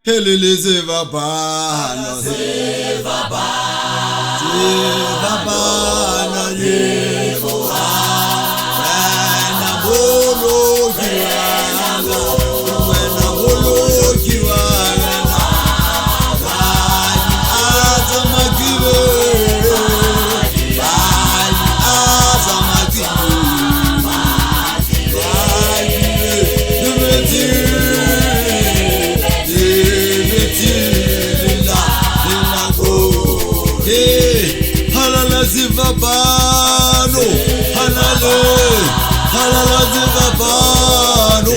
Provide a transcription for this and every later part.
Helele zevabana zevabana yehowa wena boloki wena bani azamagile zivabano halala zivabano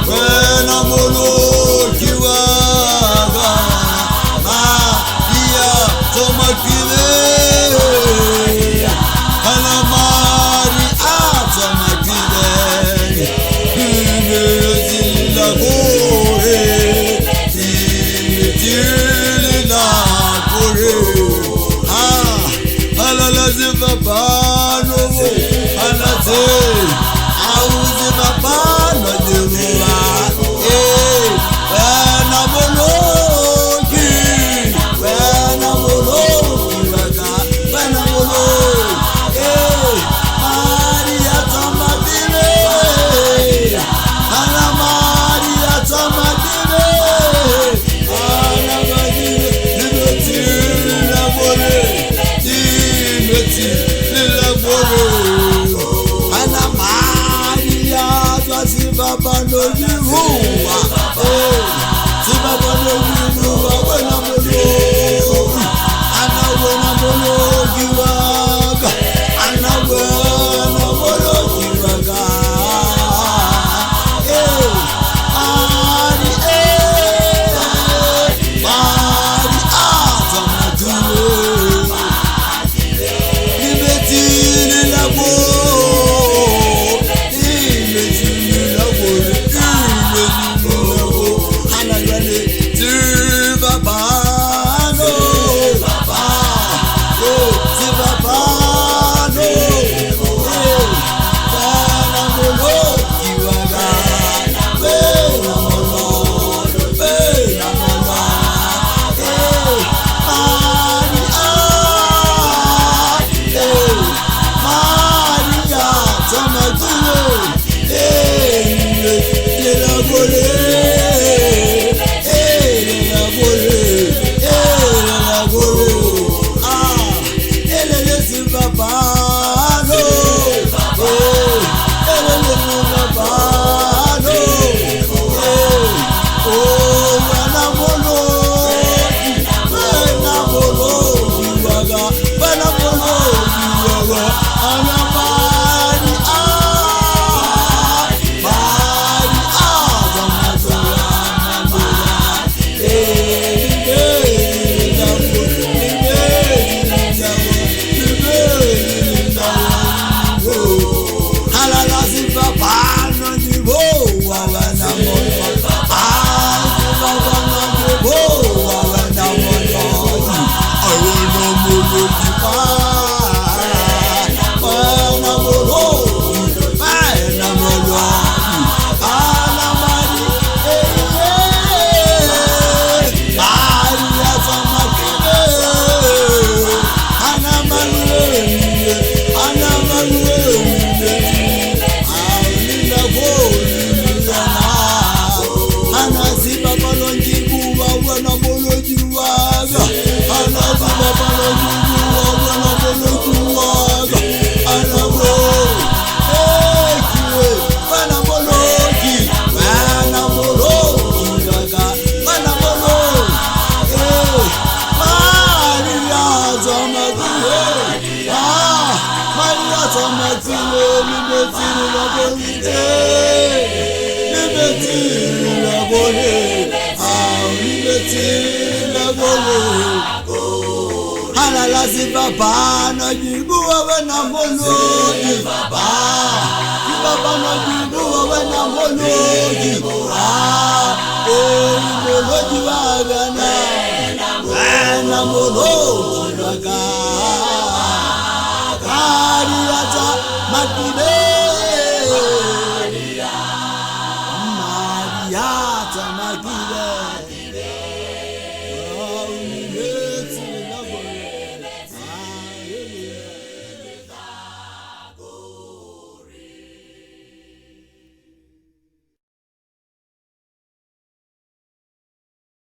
wena moloki waga iya tomakile halamari atomakile zilagore zivabano halate awuzivabano jeruwa wena moloki waga wena moloki Maria tamadile hala Maria tamadile hala Maria libetiri la bole ana Maria zivabano jiruwa zivabano jiruwa wena moloki ana wena moloki waga ana wena moloki waga halala zivabano jiruwa wena moloki zivabano jiruwa wena moloki moloki waga wena moloki waga Maria makide tamakile